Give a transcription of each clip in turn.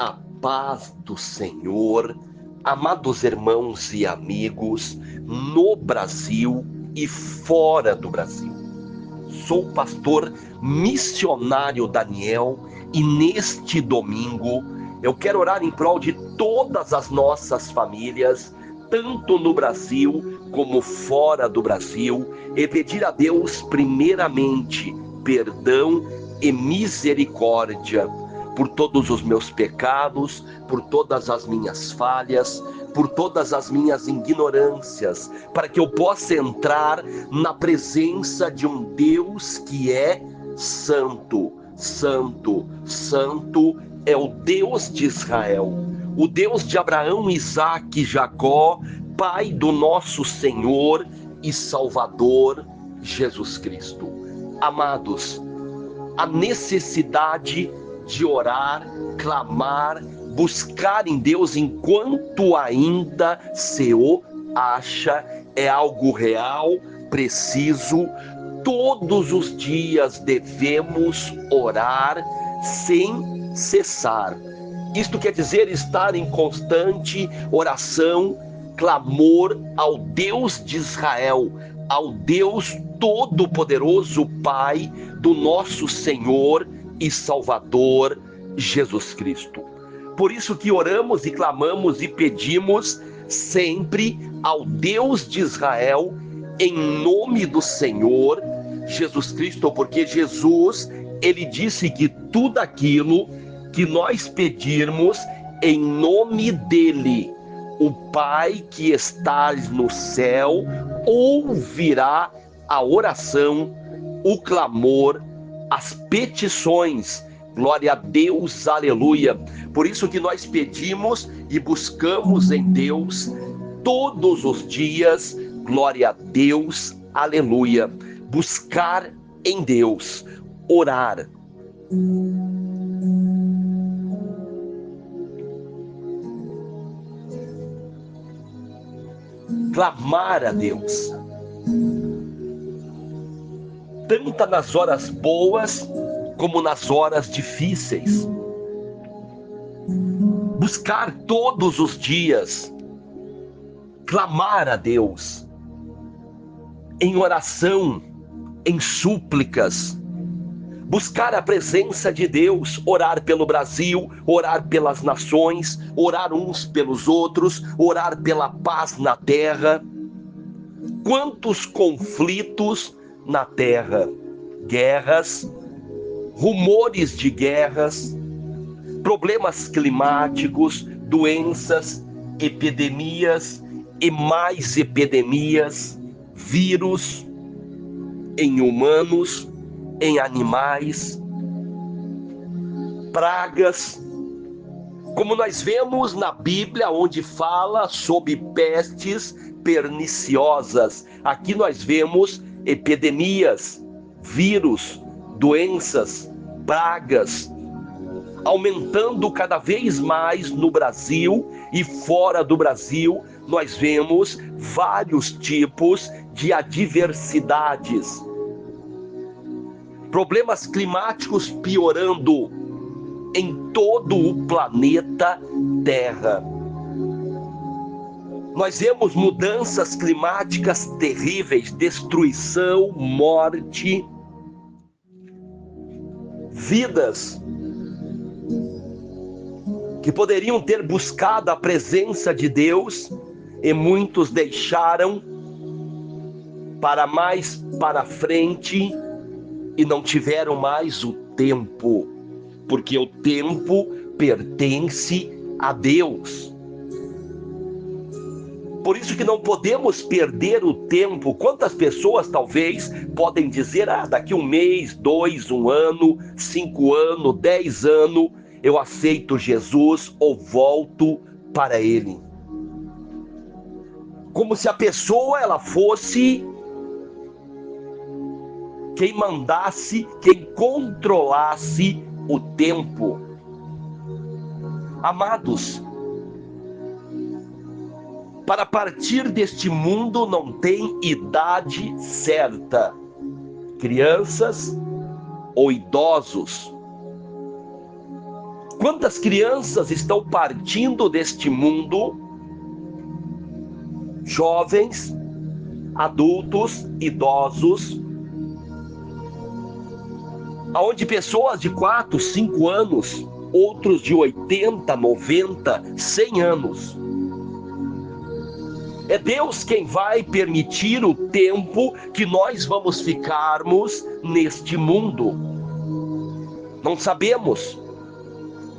A paz do Senhor, amados irmãos e amigos, no Brasil e fora do Brasil. Sou o pastor missionário Daniel e neste domingo eu quero orar em prol de todas as nossas famílias, tanto no Brasil como fora do Brasil, e pedir a Deus primeiramente perdão e misericórdia por todos os meus pecados, por todas as minhas falhas, por todas as minhas ignorâncias, para que eu possa entrar na presença de um Deus que é santo, santo, santo é o Deus de Israel, o Deus de Abraão, Isaque e Jacó, Pai do nosso Senhor e Salvador Jesus Cristo. Amados, a necessidade de orar, clamar, buscar em Deus enquanto ainda se o acha é algo real, preciso. Todos os dias devemos orar sem cessar. Isto quer dizer estar em constante oração, clamor ao Deus de Israel, ao Deus Todo-Poderoso, Pai do nosso Senhor e Salvador Jesus Cristo. Por isso que oramos e clamamos e pedimos sempre ao Deus de Israel, em nome do Senhor Jesus Cristo, porque Jesus, ele disse que tudo aquilo que nós pedirmos em nome dele, o Pai que está no céu ouvirá a oração, o clamor, as petições. Glória a Deus, aleluia. Por isso que nós pedimos e buscamos em Deus todos os dias. Glória a Deus, aleluia. Buscar em Deus, orar. Clamar a Deus, tanto nas horas boas como nas horas difíceis. Buscar todos os dias, clamar a Deus, em oração, em súplicas, buscar a presença de Deus, orar pelo Brasil, orar pelas nações, orar uns pelos outros, orar pela paz na terra. Quantos conflitos na terra, guerras, rumores de guerras, problemas climáticos, doenças, epidemias e mais epidemias, vírus em humanos, em animais, pragas, como nós vemos na Bíblia, onde fala sobre pestes perniciosas. Aqui nós vemos epidemias, vírus, doenças, pragas, aumentando cada vez mais no Brasil e fora do Brasil. Nós vemos vários tipos de adversidades. Problemas climáticos piorando em todo o planeta Terra. Nós vemos mudanças climáticas terríveis, destruição, morte, vidas que poderiam ter buscado a presença de Deus e muitos deixaram para mais para frente e não tiveram mais o tempo, porque o tempo pertence a Deus. Por isso que não podemos perder o tempo. Quantas pessoas talvez podem dizer, daqui um mês, 2, 1 ano, 5 anos, 10 anos, eu aceito Jesus ou volto para Ele. Como se a pessoa ela fosse quem mandasse, quem controlasse o tempo. Amados, para partir deste mundo não tem idade certa. Crianças ou idosos, Quantas crianças estão partindo deste mundo, jovens, adultos, idosos, aonde pessoas de 4, 5 anos, outros de 80, 90, 100 anos. É Deus quem vai permitir o tempo que nós vamos ficarmos neste mundo. Não sabemos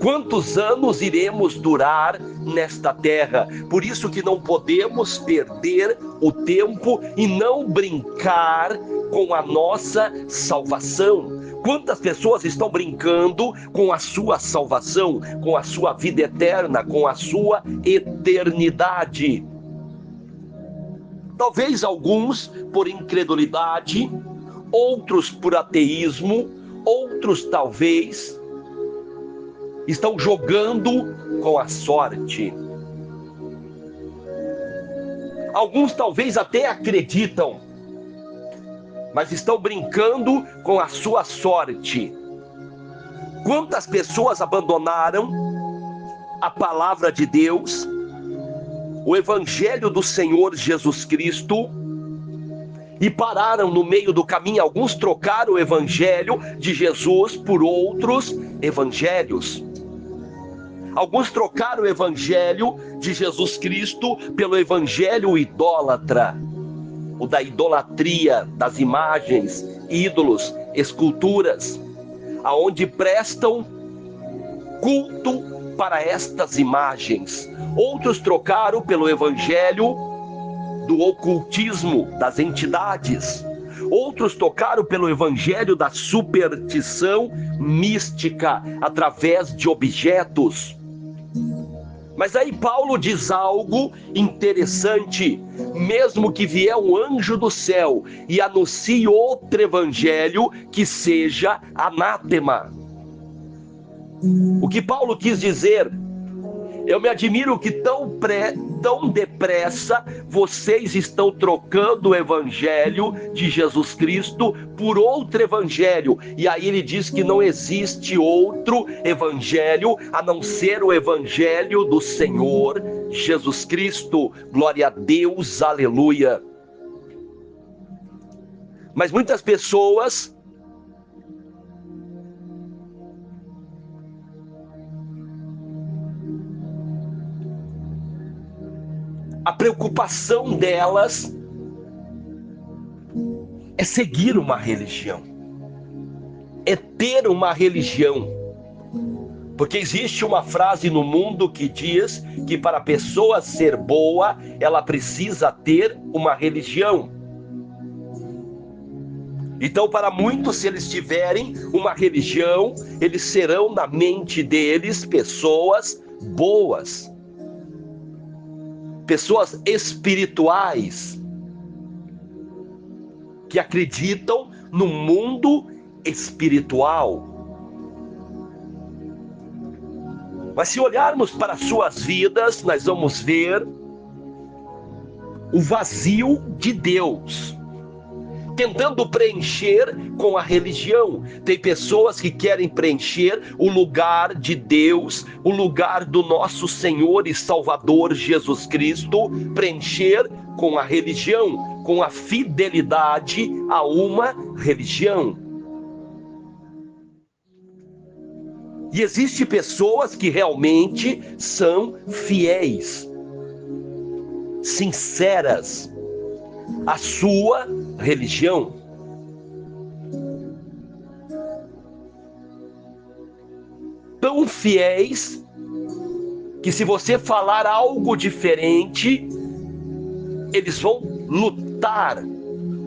quantos anos iremos durar nesta terra. Por isso que não podemos perder o tempo e não brincar com a nossa salvação. Quantas pessoas estão brincando com a sua salvação, com a sua vida eterna, com a sua eternidade? Talvez alguns por incredulidade, outros por ateísmo, outros talvez estão jogando com a sorte. Alguns talvez até acreditam, mas estão brincando com a sua sorte. Quantas pessoas abandonaram a palavra de Deus, o Evangelho do Senhor Jesus Cristo, e pararam no meio do caminho? Alguns trocaram o Evangelho de Jesus por outros evangelhos. Alguns trocaram o Evangelho de Jesus Cristo pelo Evangelho idólatra, o da idolatria, das imagens, ídolos, esculturas, aonde prestam culto para estas imagens. Outros trocaram pelo Evangelho do ocultismo, das entidades. Outros trocaram pelo Evangelho da superstição mística, através de objetos. Mas aí Paulo diz algo interessante: mesmo que vier um anjo do céu e anuncie outro evangelho, que seja anátema. O que Paulo quis dizer? Eu me admiro que tão depressa vocês estão trocando o evangelho de Jesus Cristo por outro evangelho. E aí ele diz que não existe outro evangelho a não ser o evangelho do Senhor Jesus Cristo. Glória a Deus, aleluia. Mas muitas pessoas a preocupação delas é seguir uma religião, é ter uma religião. Porque existe uma frase no mundo que diz que para a pessoa ser boa, ela precisa ter uma religião. Então, para muitos, se eles tiverem uma religião, eles serão na mente deles pessoas boas, pessoas espirituais, que acreditam no mundo espiritual. Mas se olharmos para suas vidas, nós vamos ver o vazio de Deus, tentando preencher com a religião. Tem pessoas que querem preencher o lugar de Deus, o lugar do nosso Senhor e Salvador Jesus Cristo, preencher com a religião, com a fidelidade a uma religião. E existem pessoas que realmente são fiéis, sinceras à sua religião. Tão fiéis que se você falar algo diferente, eles vão lutar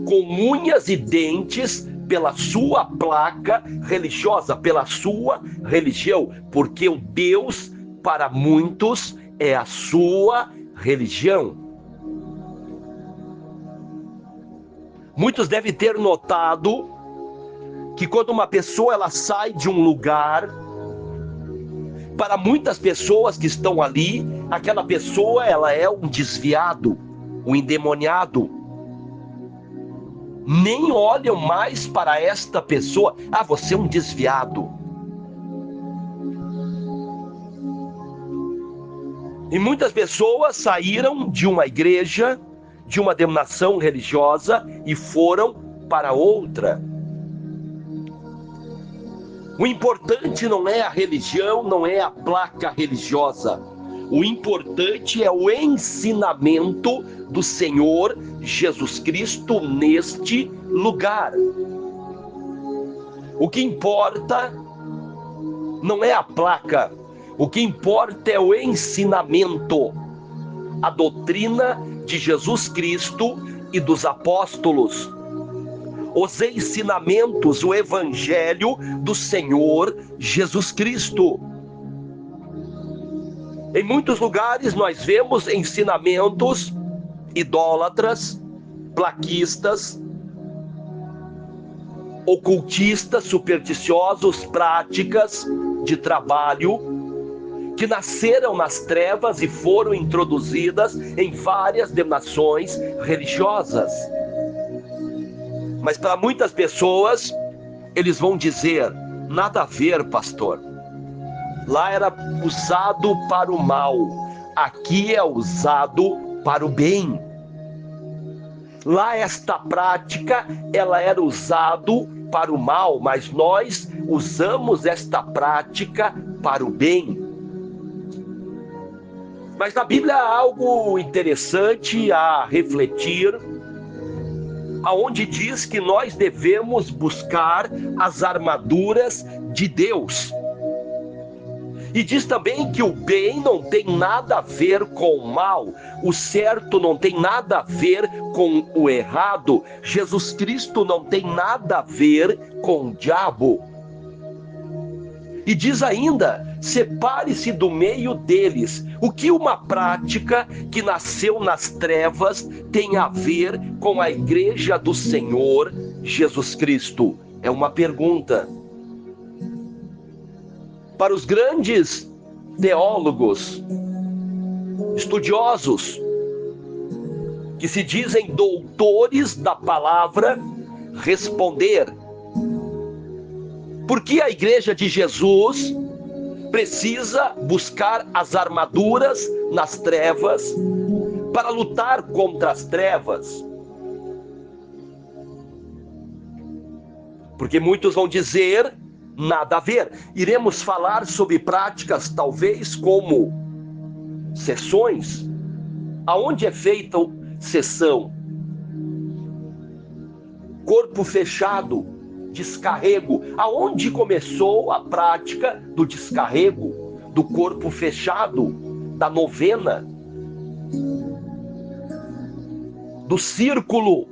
com unhas e dentes pela sua placa religiosa, pela sua religião, porque o Deus para muitos é a sua religião. Muitos devem ter notado que quando uma pessoa ela sai de um lugar, para muitas pessoas que estão ali, aquela pessoa ela é um desviado, um endemoniado. Nem olham mais para esta pessoa. Ah, você é um desviado. E muitas pessoas saíram de uma igreja, de uma denominação religiosa e foram para outra. O importante não é a religião, não é a placa religiosa. O importante é o ensinamento do Senhor Jesus Cristo neste lugar. O que importa não é a placa, o que importa é o ensinamento, a doutrina de Jesus Cristo e dos apóstolos. Os ensinamentos, o evangelho do Senhor Jesus Cristo. Em muitos lugares nós vemos ensinamentos idólatras, plaquistas, ocultistas, supersticiosos, práticas de trabalho, que nasceram nas trevas e foram introduzidas em várias denominações religiosas. Mas para muitas pessoas, eles vão dizer, nada a ver, pastor. Lá era usado para o mal, aqui é usado para o bem. Lá esta prática, ela era usado para o mal, mas nós usamos esta prática para o bem. Mas na Bíblia há algo interessante a refletir, aonde diz que nós devemos buscar as armaduras de Deus. E diz também que o bem não tem nada a ver com o mal, o certo não tem nada a ver com o errado, Jesus Cristo não tem nada a ver com o diabo. E diz ainda, separe-se do meio deles. O que uma prática que nasceu nas trevas tem a ver com a igreja do Senhor Jesus Cristo? É uma pergunta. Para os grandes teólogos, estudiosos, que se dizem doutores da palavra, responder: por que a igreja de Jesus precisa buscar as armaduras nas trevas para lutar contra as trevas? Porque muitos vão dizer, nada a ver. Iremos falar sobre práticas talvez como sessões. Aonde é feita sessão? Corpo fechado, descarrego. Aonde começou a prática do descarrego, do corpo fechado, da novena, do círculo?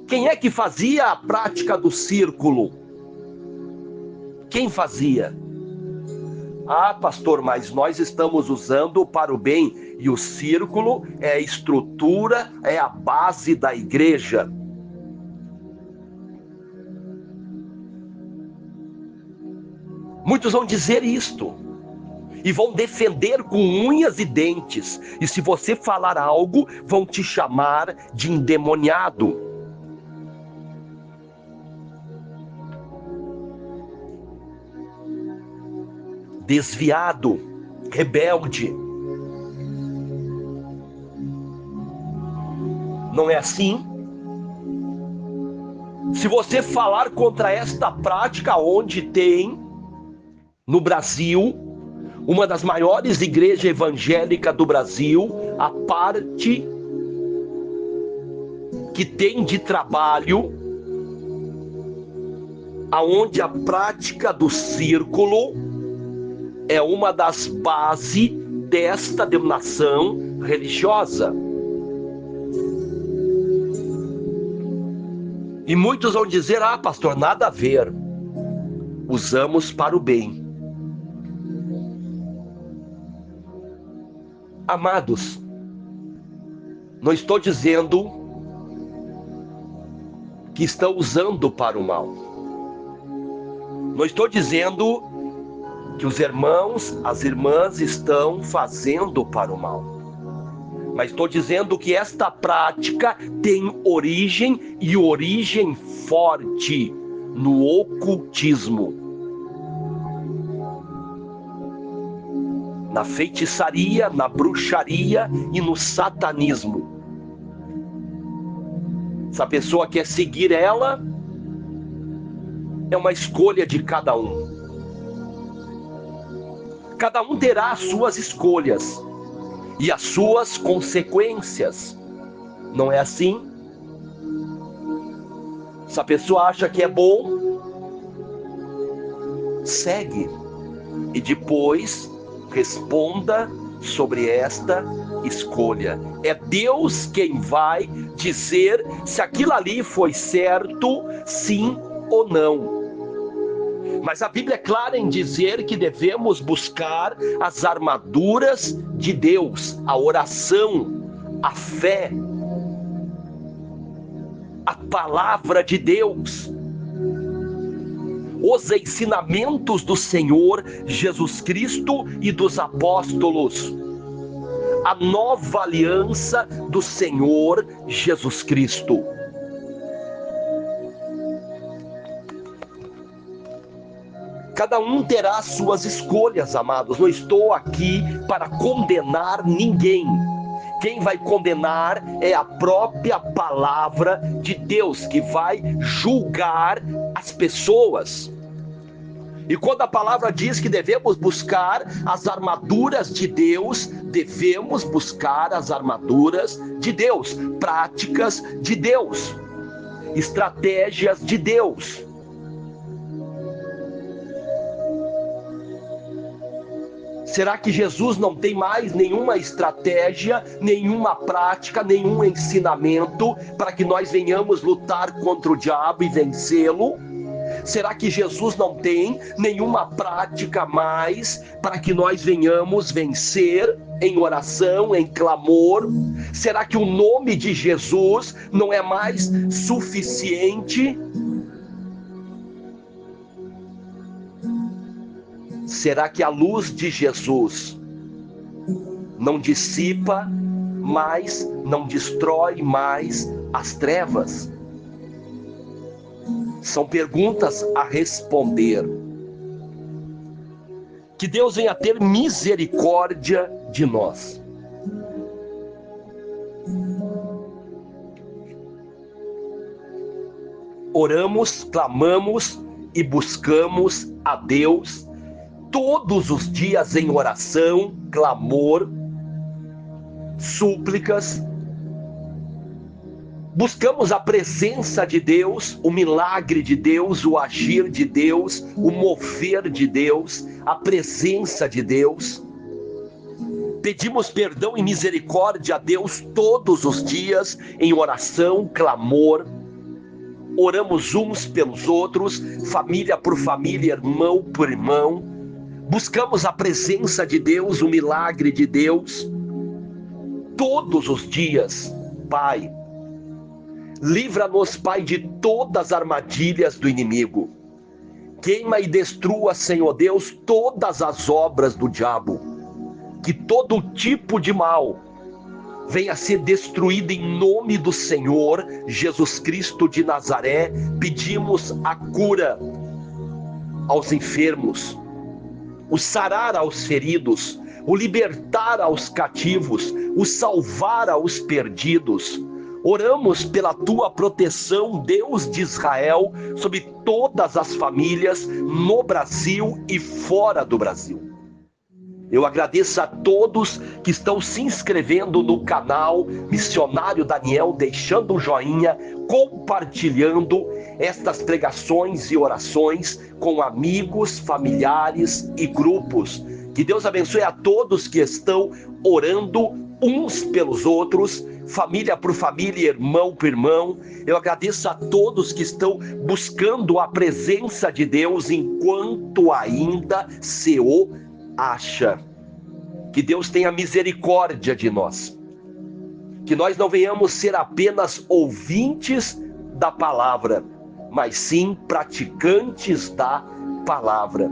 Quem é que fazia a prática do círculo? Quem fazia? Ah, pastor, mas nós estamos usando para o bem. E o círculo é a estrutura, é a base da igreja. Muitos vão dizer isto e vão defender com unhas e dentes. E se você falar algo, vão te chamar de endemoniado. Desviado, rebelde. Não é assim? Se você falar contra esta prática, onde tem no Brasil uma das maiores igrejas evangélicas do Brasil, a parte que tem de trabalho, aonde a prática do círculo é uma das bases desta denominação religiosa. E muitos vão dizer, ah, pastor, nada a ver. Usamos para o bem. Amados, não estou dizendo que estão usando para o mal. Não estou dizendo que os irmãos, as irmãs estão fazendo para o mal. Mas estou dizendo que esta prática tem origem, e origem forte, no ocultismo. na feitiçaria, na bruxaria e no satanismo. Se a pessoa quer seguir ela, é uma escolha de cada um. Cada um terá as suas escolhas e as suas consequências. Não é assim? Se a pessoa acha que é bom, segue. E depois responda sobre esta escolha. É Deus quem vai dizer se aquilo ali foi certo, sim ou não. Mas a Bíblia é clara em dizer que devemos buscar as armaduras de Deus, a oração, a fé, a palavra de Deus, os ensinamentos do Senhor Jesus Cristo e dos apóstolos, a nova aliança do Senhor Jesus Cristo. Cada um terá as suas escolhas, amados. Não estou aqui para condenar ninguém. Quem vai condenar é a própria palavra de Deus, que vai julgar as pessoas. E quando a palavra diz que devemos buscar as armaduras de Deus, devemos buscar as armaduras de Deus, práticas de Deus, estratégias de Deus. Será que Jesus não tem mais nenhuma estratégia, nenhuma prática, nenhum ensinamento para que nós venhamos lutar contra o diabo e vencê-lo? Será que Jesus não tem nenhuma prática mais para que nós venhamos vencer em oração, em clamor? Será que o nome de Jesus não é mais suficiente? Será que a luz de Jesus não dissipa mais, não destrói mais as trevas? São perguntas a responder. Que Deus venha ter misericórdia de nós. Oramos, clamamos e buscamos a Deus todos os dias em oração, clamor, súplicas. Buscamos a presença de Deus, o milagre de Deus, o agir de Deus, o mover de Deus, a presença de Deus. Pedimos perdão e misericórdia a Deus todos os dias em oração, clamor. Oramos uns pelos outros, família por família, irmão por irmão. Buscamos a presença de Deus, o milagre de Deus, todos os dias. Pai, livra-nos, Pai, de todas as armadilhas do inimigo. Queima e destrua, Senhor Deus, todas as obras do diabo. Que todo tipo de mal venha a ser destruído em nome do Senhor Jesus Cristo de Nazaré. Pedimos a cura aos enfermos, o sarar aos feridos, o libertar aos cativos, o salvar aos perdidos. Oramos pela tua proteção, Deus de Israel, sobre todas as famílias no Brasil e fora do Brasil. Eu agradeço a todos que estão se inscrevendo no canal Missionário Daniel, deixando um joinha, compartilhando estas pregações e orações com amigos, familiares e grupos. Que Deus abençoe a todos que estão orando uns pelos outros, família por família, irmão por irmão. Eu agradeço a todos que estão buscando a presença de Deus enquanto ainda se o acha. Que Deus tenha misericórdia de nós. Que nós não venhamos ser apenas ouvintes da palavra, mas sim praticantes da palavra.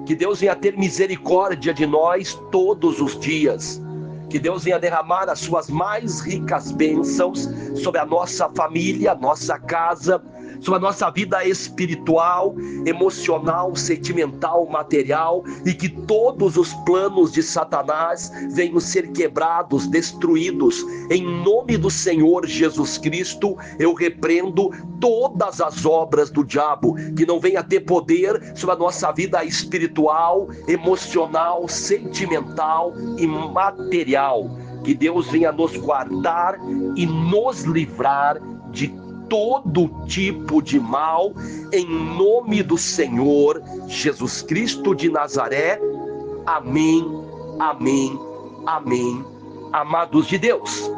Que Deus venha ter misericórdia de nós todos os dias. Que Deus venha derramar as suas mais ricas bênçãos sobre a nossa família, nossa casa, sobre a nossa vida espiritual, emocional, sentimental, material, e que todos os planos de Satanás venham ser quebrados, destruídos. Em nome do Senhor Jesus Cristo, eu repreendo todas as obras do diabo, que não venha ter poder sobre a nossa vida espiritual, emocional, sentimental e material. Que Deus venha nos guardar e nos livrar de todo tipo de mal, em nome do Senhor Jesus Cristo de Nazaré. Amém, amém, amém. Amados de Deus,